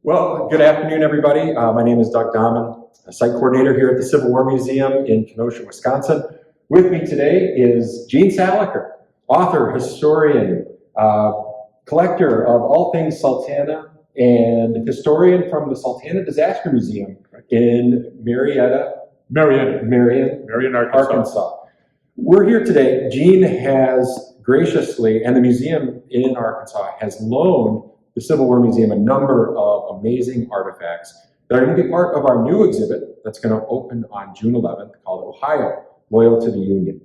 Well, good afternoon, everybody. My name is Doug Dammann, a site coordinator here at the Civil War Museum in Kenosha, Wisconsin. With me today is Gene Salecker, author, historian, collector of all things Sultana, and historian from the Sultana Disaster Museum in Marion, Arkansas. We're here today. Gene has graciously, and the museum in Arkansas has loaned the Civil War Museum a number of amazing artifacts that are going to be part of our new exhibit that's going to open on June 11th called Ohio, Loyal to the Union.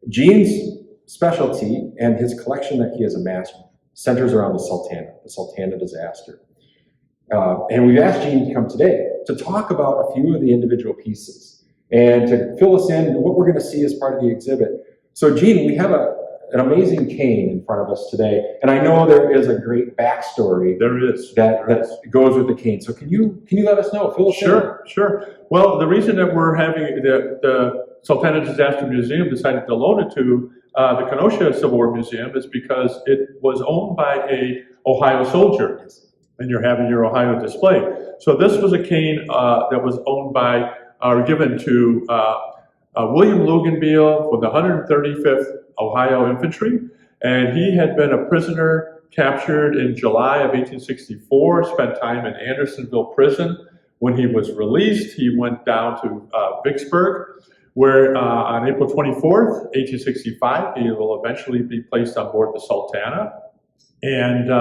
Gene's specialty and his collection that he has amassed centers around the Sultana Disaster. And we've asked Gene to come today to talk about a few of the individual pieces and to fill us in what we're going to see as part of the exhibit. So Gene, we have an amazing cane in front of us today, and I know there is a great backstory. That goes with the cane. So can you let us know? Fill us in. Sure. Well, the reason that we're having the Sultana Disaster Museum decided to loan it to the Kenosha Civil War Museum is because it was owned by a Ohio soldier, and you're having your Ohio display. So this was a cane that was owned by or given to William Luganville for the 135th Ohio Infantry, and he had been a prisoner captured in July of 1864, spent time in Andersonville prison. When he was released, he went down to Vicksburg, where on April 24th, 1865, he will eventually be placed on board the Sultana. And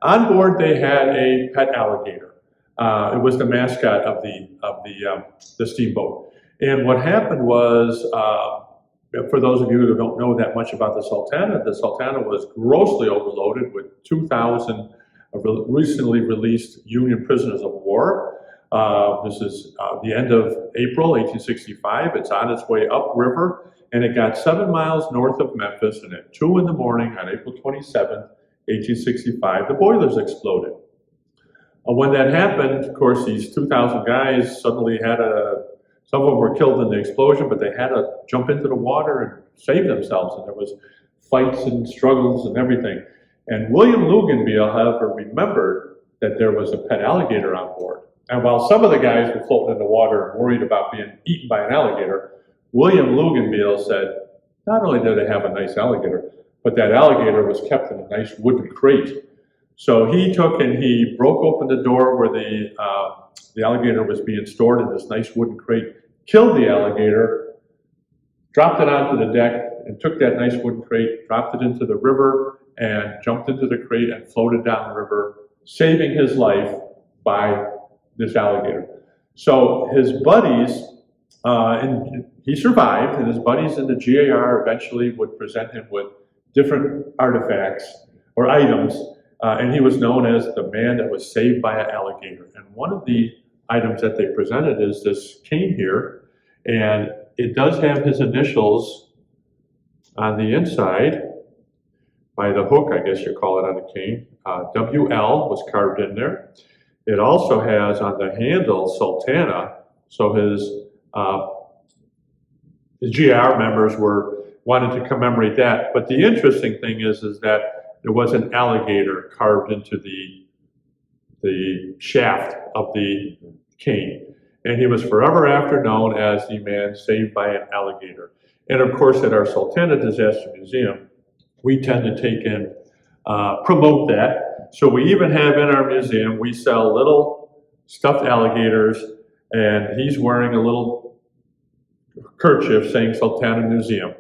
on board, they had a pet alligator. It was the mascot of the steamboat. And what happened was, for those of you who don't know that much about the Sultana was grossly overloaded with 2,000 recently released Union prisoners of war. This is the end of April 1865. It's on its way upriver, and it got 7 miles north of Memphis, and at 2 in the morning on April 27th, 1865, the boilers exploded. When that happened, of course, these 2,000 guys suddenly had some of them were killed in the explosion, but they had to jump into the water and save themselves, and there was fights and struggles and everything. And William Luganville, however, remembered that there was a pet alligator on board. And while some of the guys were floating in the water and worried about being eaten by an alligator, William Luganville said, not only did they have a nice alligator, but that alligator was kept in a nice wooden crate. So he took and he broke open the door where the alligator was being stored in this nice wooden crate, killed the alligator, dropped it onto the deck, and took that nice wooden crate, dropped it into the river, and jumped into the crate and floated down the river, saving his life by this alligator. So his buddies, and he survived, and his buddies in the GAR eventually would present him with different artifacts or items, and he was known as the man that was saved by an alligator. And one of the items that they presented is this cane here, and it does have his initials on the inside by the hook, I guess you call it, on the cane. WL was carved in there. It also has on the handle Sultana, so his GR members were wanted to commemorate that. But the interesting thing is that there was an alligator carved into the shaft of the cane, and he was forever after known as the man saved by an alligator. And of course, at our Sultana Disaster Museum, we tend to take and promote that. So we even have in our museum, we sell little stuffed alligators, and he's wearing a little kerchief saying Sultana Museum.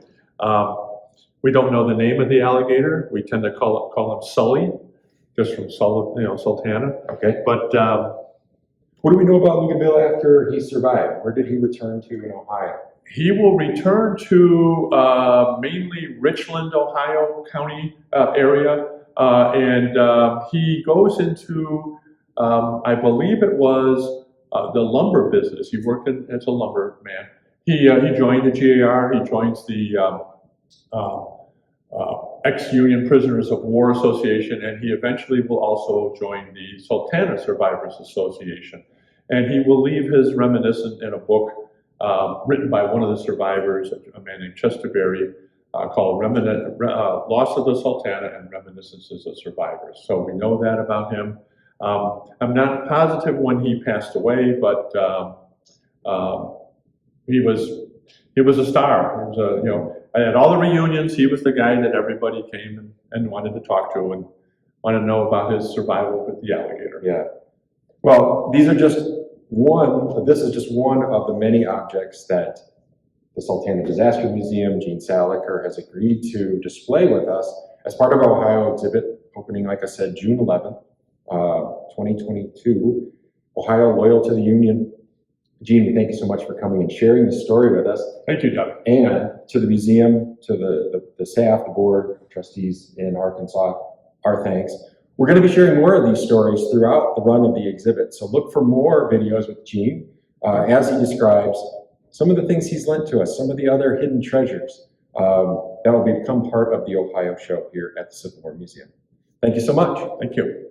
We don't know the name of the alligator. We tend to call him Sully, just from Sultana. Okay. But what do we know about Luganville after he survived? Where did he return to in Ohio? he will return to mainly Richland, Ohio County area, and he goes into, I believe it was the lumber business. He worked as a lumber man. He joined the GAR. He joins the ex-Union Prisoners of War Association, and he eventually will also join the Sultana Survivors Association. And he will leave his reminiscence in a book written by one of the survivors, a man named Chesterberry, called Loss of the Sultana and Reminiscences of Survivors. So we know that about him. I'm not positive when he passed away, but he was a star. He was at all the reunions, he was the guy that everybody came and wanted to talk to and wanted to know about his survival with the alligator. Yeah. Well, this is just one of the many objects that the Sultana Disaster Museum, Gene Salecker, has agreed to display with us as part of our Ohio exhibit, opening, like I said, June 11th, 2022. Ohio, loyal to the Union. Gene, we thank you so much for coming and sharing the story with us. Thank you, Doug. And to the museum, to the staff, the board, trustees in Arkansas, our thanks. We're going to be sharing more of these stories throughout the run of the exhibit. So look for more videos with Gene as he describes some of the things he's lent to us, some of the other hidden treasures that will become part of the Ohio show here at the Civil War Museum. Thank you so much. Thank you.